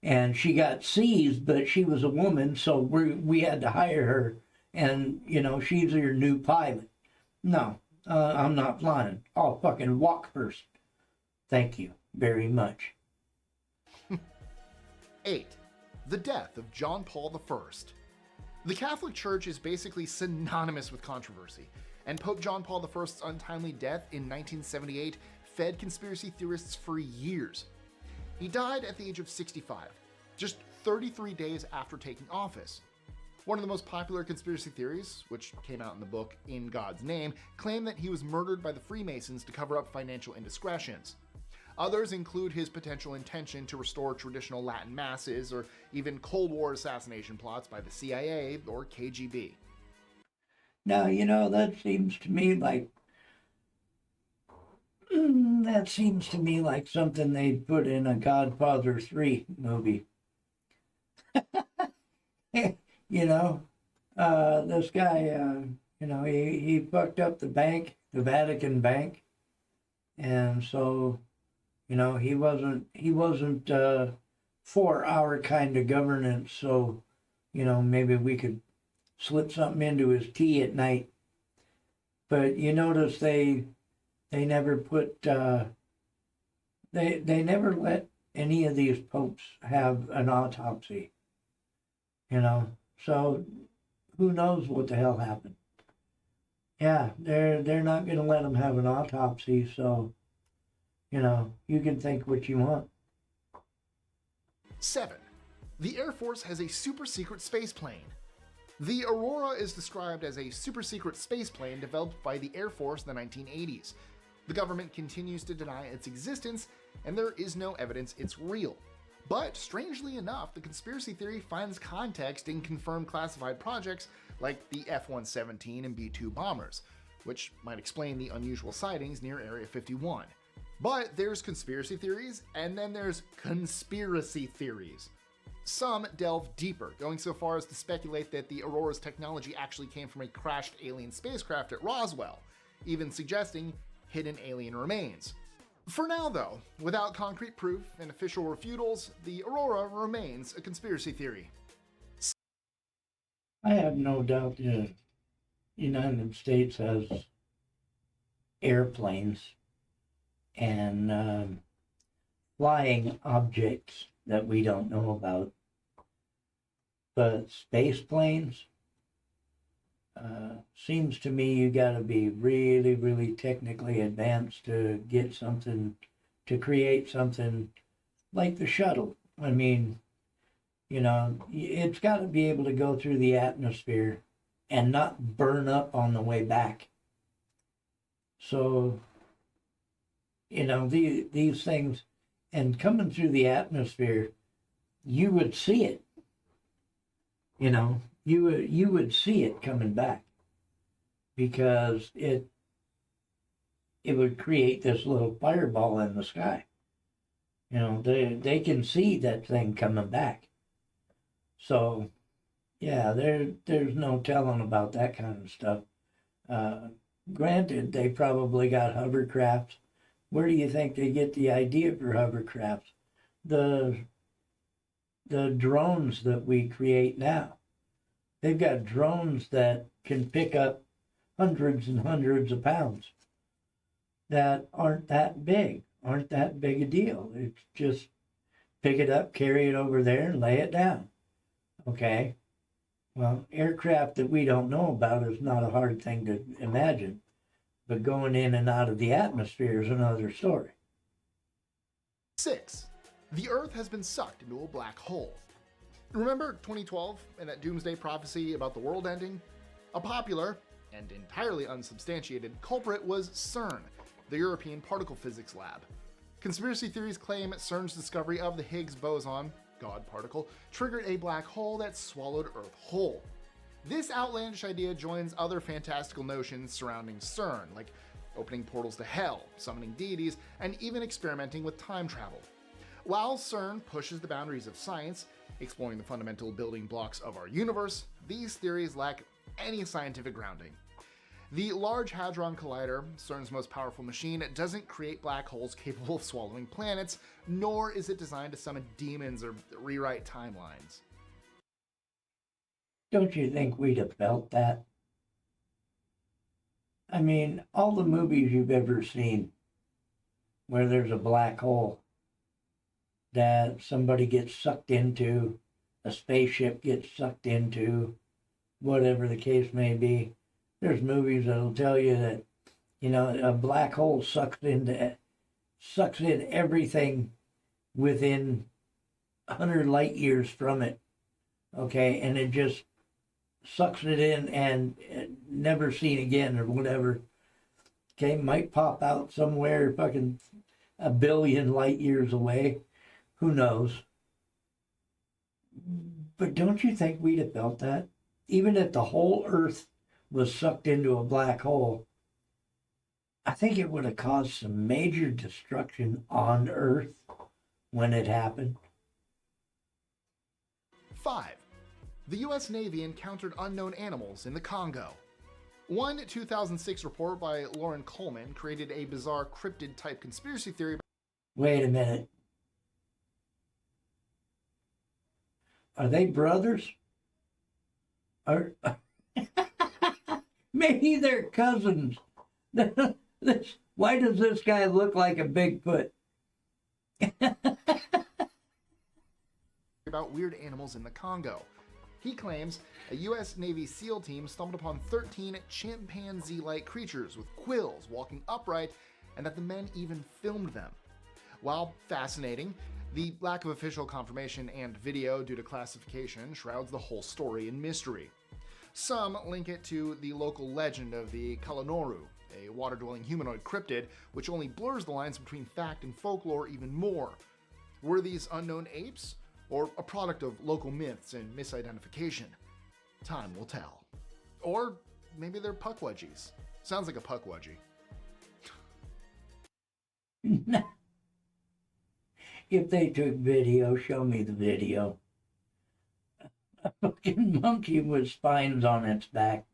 And she got C's, but she was a woman, so we had to hire her. And, you know, she's your new pilot. No, I'm not flying. I'll fucking walk first. Thank you very much. 8. The death of John Paul I. The Catholic Church is basically synonymous with controversy, and Pope John Paul I's untimely death in 1978 fed conspiracy theorists for years. He died at the age of 65, just 33 days after taking office. One of the most popular conspiracy theories, which came out in the book In God's Name, claim that he was murdered by the Freemasons to cover up financial indiscretions. Others include his potential intention to restore traditional Latin masses, or even Cold War assassination plots by the CIA or KGB. Now, you know, that seems to me like something they'd put in a Godfather 3 movie. You know, this guy, you know, he fucked up the bank, the Vatican Bank, and so, you know, he wasn't for our kind of governance, so You know, maybe we could slip something into his tea at night. But you notice they never put they never let any of these popes have an autopsy. You know, so who knows what the hell happened? Yeah, they're not going to let them have an autopsy, so you know, you can think what you want. 7. The Air Force has a super secret space plane. The Aurora is described as a super secret space plane developed by the Air Force in the 1980s. The government continues to deny its existence, and there is no evidence it's real. But strangely enough, the conspiracy theory finds context in confirmed classified projects like the F-117 and B-2 bombers, which might explain the unusual sightings near Area 51. But there's conspiracy theories, and then there's conspiracy theories. Some delve deeper, going so far as to speculate that the Aurora's technology actually came from a crashed alien spacecraft at Roswell, even suggesting hidden alien remains. For now, though, without concrete proof and official refutals, the Aurora remains a conspiracy theory. I have no doubt the United States has airplanes and flying objects that we don't know about. But space planes, seems to me you got to be really, really technically advanced to get something, to create something like the shuttle. I mean, you know, it's got to be able to go through the atmosphere and not burn up on the way back. So, you know, these things, and coming through the atmosphere, you would see it. You know, you would see it coming back, because it would create this little fireball in the sky. You know, they can see that thing coming back. So, yeah, there's no telling about that kind of stuff. Granted, they probably got hovercrafts. Where do you think they get the idea for hovercrafts? The drones that we create now. They've got drones that can pick up hundreds and hundreds of pounds that aren't that big a deal. It's just pick it up, carry it over there, and lay it down. Okay? Well, aircraft that we don't know about is not a hard thing to imagine, but going in and out of the atmosphere is another story. 6. The Earth has been sucked into a black hole. Remember 2012 and that doomsday prophecy about the world ending? A popular, and entirely unsubstantiated, culprit was CERN, the European Particle Physics Lab. Conspiracy theories claim CERN's discovery of the Higgs boson, God particle, triggered a black hole that swallowed Earth whole. This outlandish idea joins other fantastical notions surrounding CERN, like opening portals to hell, summoning deities, and even experimenting with time travel. While CERN pushes the boundaries of science, exploring the fundamental building blocks of our universe, these theories lack any scientific grounding. The Large Hadron Collider, CERN's most powerful machine, doesn't create black holes capable of swallowing planets, nor is it designed to summon demons or rewrite timelines. Don't you think we'd have felt that? I mean, all the movies you've ever seen where there's a black hole that somebody gets sucked into, a spaceship gets sucked into, whatever the case may be. There's movies that'll tell you that, you know, a black hole sucks in everything within 100 light years from it, okay, and it just sucks it in and never seen again or whatever. Okay, might pop out somewhere fucking 1 billion light years away. Who knows? But don't you think we'd have felt that? Even if the whole Earth was sucked into a black hole, I think it would have caused some major destruction on Earth when it happened. 5. The US Navy encountered unknown animals in the Congo. One 2006 report by Lauren Coleman created a bizarre cryptid-type conspiracy theory. Wait a minute. Are they brothers? Or maybe they're cousins. Why does this guy look like a Bigfoot? About weird animals in the Congo. He claims a U.S. Navy SEAL team stumbled upon 13 chimpanzee-like creatures with quills walking upright, and that the men even filmed them. While fascinating, the lack of official confirmation and video due to classification shrouds the whole story in mystery. Some link it to the local legend of the Kalanoru, a water-dwelling humanoid cryptid which only blurs the lines between fact and folklore even more. Were these unknown apes, or a product of local myths and misidentification? Time will tell. Or maybe they're puckwudgies. Sounds like a puckwudgie. If they took video, show me the video. A fucking monkey with spines on its back.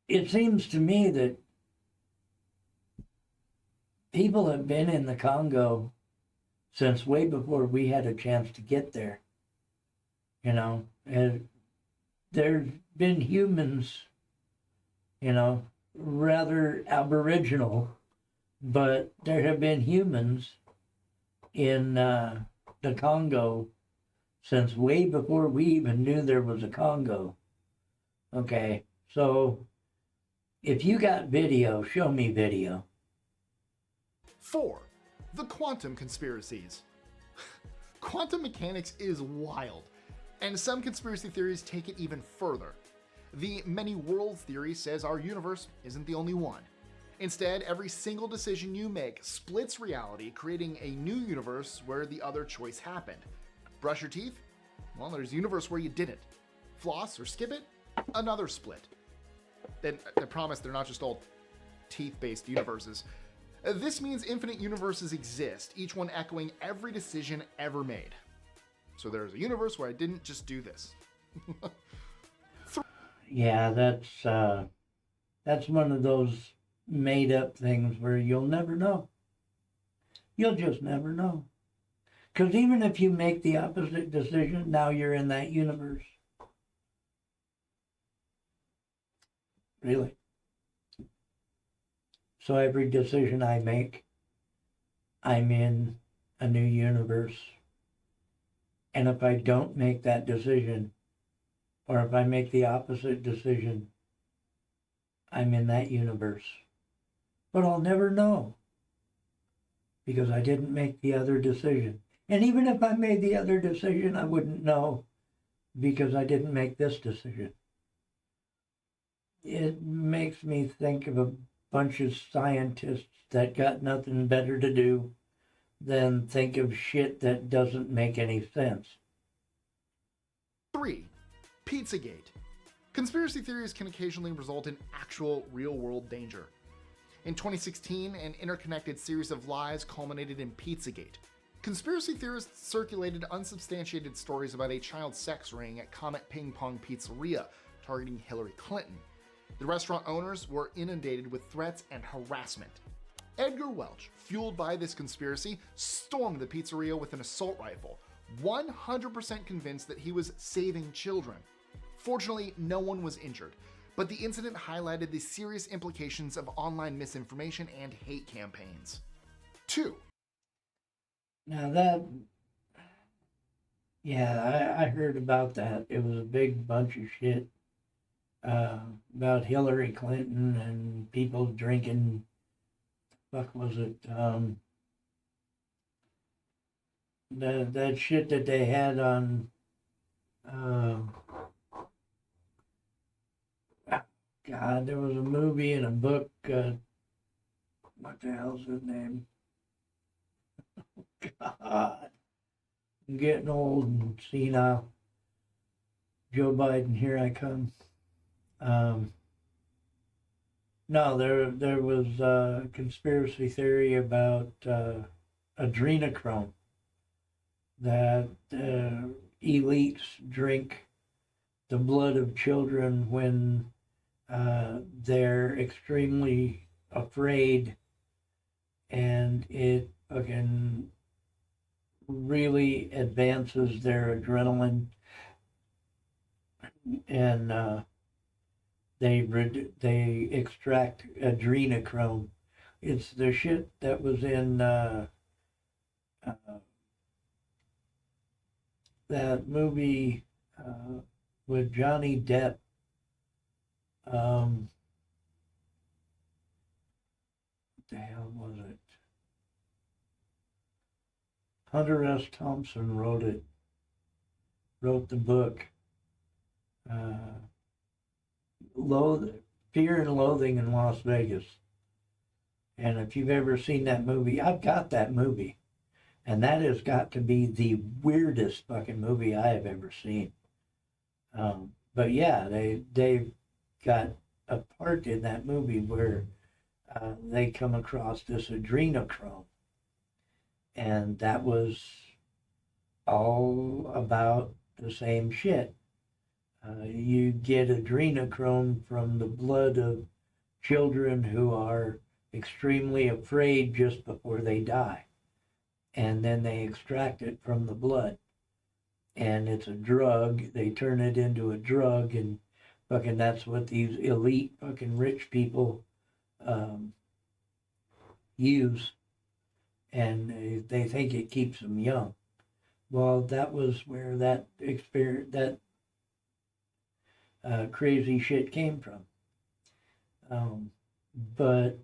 It seems to me that people have been in the Congo since way before we had a chance to get there. You know, there's been humans, you know, rather aboriginal, but there have been humans in the Congo since way before we even knew there was a Congo. Okay, so if you got video, show me video. 4. The quantum conspiracies. Quantum mechanics is wild, and some conspiracy theories take it even further. The many worlds theory says our universe isn't the only one. Instead, every single decision you make splits reality, creating a new universe where the other choice happened. Brush your teeth? Well, there's a universe where you didn't. Floss or skip it? Another split. Then I promise they're not just all teeth-based universes. This means infinite universes exist, each one echoing every decision ever made. So there's a universe where I didn't just do this. Yeah, that's one of those made-up things where you'll never know. You'll just never know. Because even if you make the opposite decision, now you're in that universe. Really. So every decision I make, I'm in a new universe. And if I don't make that decision, or if I make the opposite decision, I'm in that universe. But I'll never know, because I didn't make the other decision. And even if I made the other decision, I wouldn't know, because I didn't make this decision. It makes me think of a bunch of scientists that got nothing better to do than think of shit that doesn't make any sense. 3. Pizzagate. Conspiracy theories can occasionally result in actual real-world danger. In 2016, an interconnected series of lies culminated in Pizzagate. Conspiracy theorists circulated unsubstantiated stories about a child sex ring at Comet Ping Pong Pizzeria, targeting Hillary Clinton. The restaurant owners were inundated with threats and harassment. Edgar Welch, fueled by this conspiracy, stormed the pizzeria with an assault rifle, 100% convinced that he was saving children. Fortunately, no one was injured, but the incident highlighted the serious implications of online misinformation and hate campaigns. 2. Now I heard about that. It was a big bunch of shit about Hillary Clinton and people drinking, fuck was it, that shit that they had on, God, there was a movie and a book, what the hell's his name? God, I'm getting old and senile. Joe Biden, here I come. No, there was a conspiracy theory about adrenochrome, that elites drink the blood of children when they're extremely afraid, and it fucking really advances their adrenaline. and they extract adrenochrome. It's the shit that was in that movie with Johnny Depp. What the hell was it? Hunter S. Thompson wrote the book. Fear and Loathing in Las Vegas. And if you've ever seen that movie, I've got that movie. And that has got to be the weirdest fucking movie I have ever seen. But yeah, they've got a part in that movie where they come across this adrenochrome. And that was all about the same shit. You get adrenochrome from the blood of children who are extremely afraid just before they die. And then they extract it from the blood. And it's a drug. They turn it into a drug, and fucking that's what these elite fucking rich people use. And they think it keeps them young. Well, that was where that experience, that crazy shit came from. But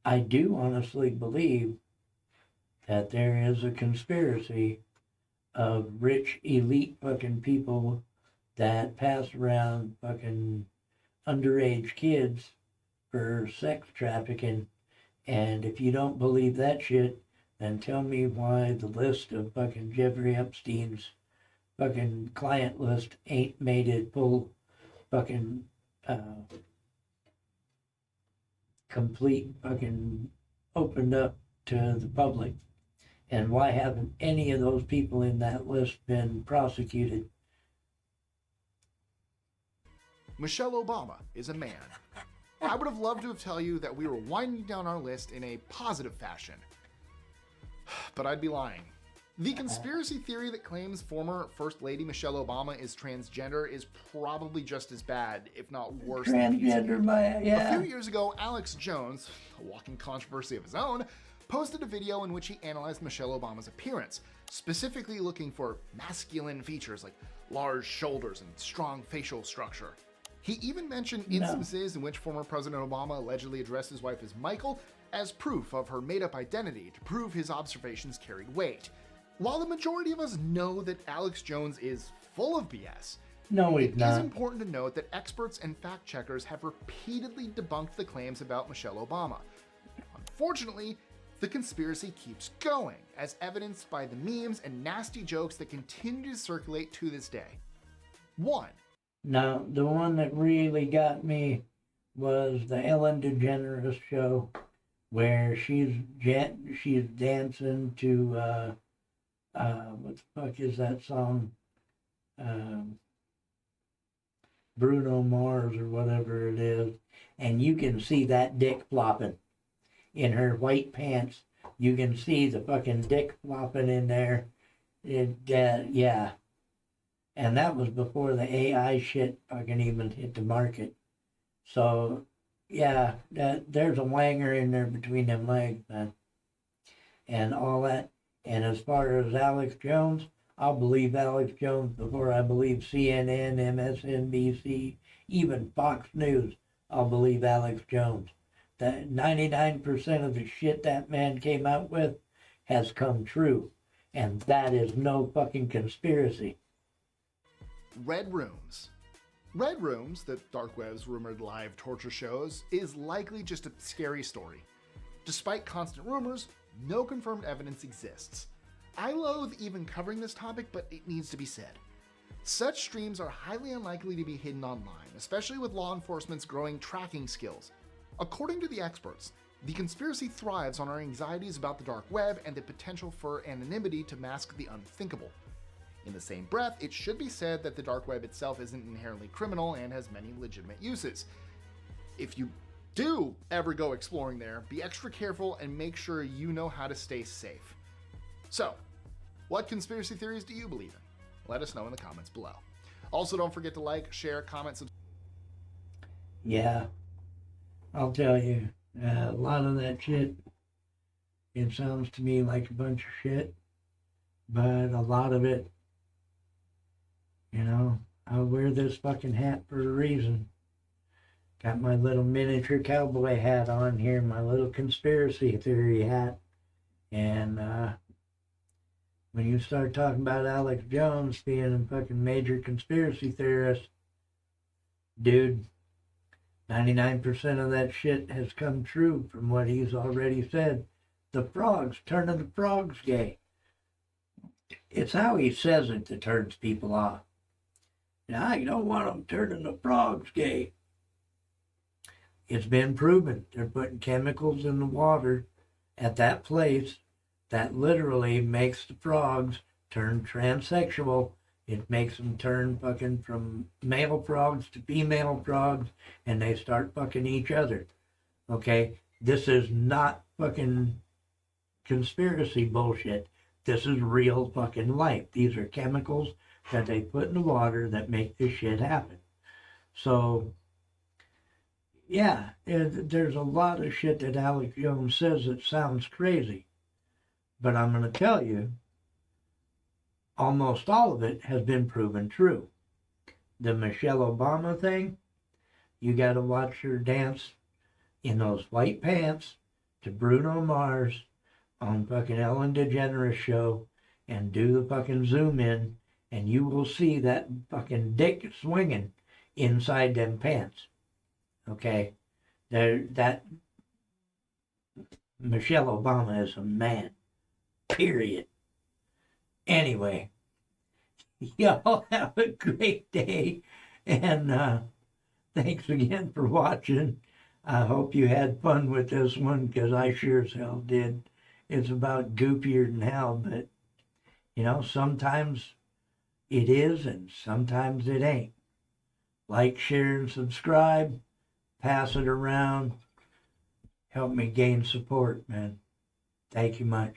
I do honestly believe that there is a conspiracy of rich elite fucking people that pass around fucking underage kids for sex trafficking. And if you don't believe that shit, then tell me why the list of fucking Jeffrey Epstein's fucking client list ain't made it full fucking complete fucking opened up to the public. And why haven't any of those people in that list been prosecuted? Michelle Obama is a man. I would have loved to have tell you that we were winding down our list in a positive fashion, but I'd be lying. The conspiracy theory that claims former First Lady Michelle Obama is transgender is probably just as bad, if not worse. Transgender, yeah. A few years ago, Alex Jones, a walking controversy of his own, posted a video in which he analyzed Michelle Obama's appearance, specifically looking for masculine features like large shoulders and strong facial structure. He even mentioned instances in which former President Obama allegedly addressed his wife as Michael as proof of her made-up identity to prove his observations carried weight. While the majority of us know that Alex Jones is full of BS, it is important to note that experts and fact-checkers have repeatedly debunked the claims about Michelle Obama. Unfortunately, the conspiracy keeps going, as evidenced by the memes and nasty jokes that continue to circulate to this day. 1. Now, the one that really got me was the Ellen DeGeneres show, where she's dancing to what the fuck is that song? Bruno Mars or whatever it is, and you can see that dick flopping in her white pants. You can see the fucking dick flopping in there. Yeah. And that was before the AI shit fucking even hit the market. So, yeah, there's a wanger in there between them legs, man. And all that. And as far as Alex Jones, I'll believe Alex Jones before I believe CNN, MSNBC, even Fox News. I'll believe Alex Jones. That 99% of the shit that man came out with has come true. And that is no fucking conspiracy. Red Rooms. Red Rooms, the dark web's rumored live torture shows, is likely just a scary story. Despite constant rumors, no confirmed evidence exists. I loathe even covering this topic, but it needs to be said. Such streams are highly unlikely to be hidden online, especially with law enforcement's growing tracking skills. According to the experts, the conspiracy thrives on our anxieties about the dark web and the potential for anonymity to mask the unthinkable. In the same breath, it should be said that the dark web itself isn't inherently criminal and has many legitimate uses. If you do ever go exploring there, be extra careful and make sure you know how to stay safe. So, what conspiracy theories do you believe in? Let us know in the comments below. Also, don't forget to like, share, comment, subscribe. Yeah, I'll tell you, a lot of that shit, it sounds to me like a bunch of shit, but a lot of it, you know, I wear this fucking hat for a reason. Got my little miniature cowboy hat on here, my little conspiracy theory hat. And when you start talking about Alex Jones being a fucking major conspiracy theorist, dude, 99% of that shit has come true from what he's already said. The frogs, turning the frogs gay. It's how he says it that turns people off. Now, I don't want them turning the frogs gay. It's been proven. They're putting chemicals in the water at that place that literally makes the frogs turn transsexual. It makes them turn fucking from male frogs to female frogs, and they start fucking each other. Okay? This is not fucking conspiracy bullshit. This is real fucking life. These are chemicals that they put in the water that make this shit happen. So, yeah, there's a lot of shit that Alex Jones says that sounds crazy. But I'm going to tell you, almost all of it has been proven true. The Michelle Obama thing, you got to watch her dance in those white pants to Bruno Mars on fucking Ellen DeGeneres show and do the fucking zoom in, and you will see that fucking dick swinging inside them pants. Okay? That Michelle Obama is a man. Period. Anyway, y'all have a great day, and thanks again for watching. I hope you had fun with this one, because I sure as hell did. It's about goofier than hell, but, you know, sometimes it is and sometimes it ain't. Like, share, and subscribe. Pass it around. Help me gain support, man. Thank you much.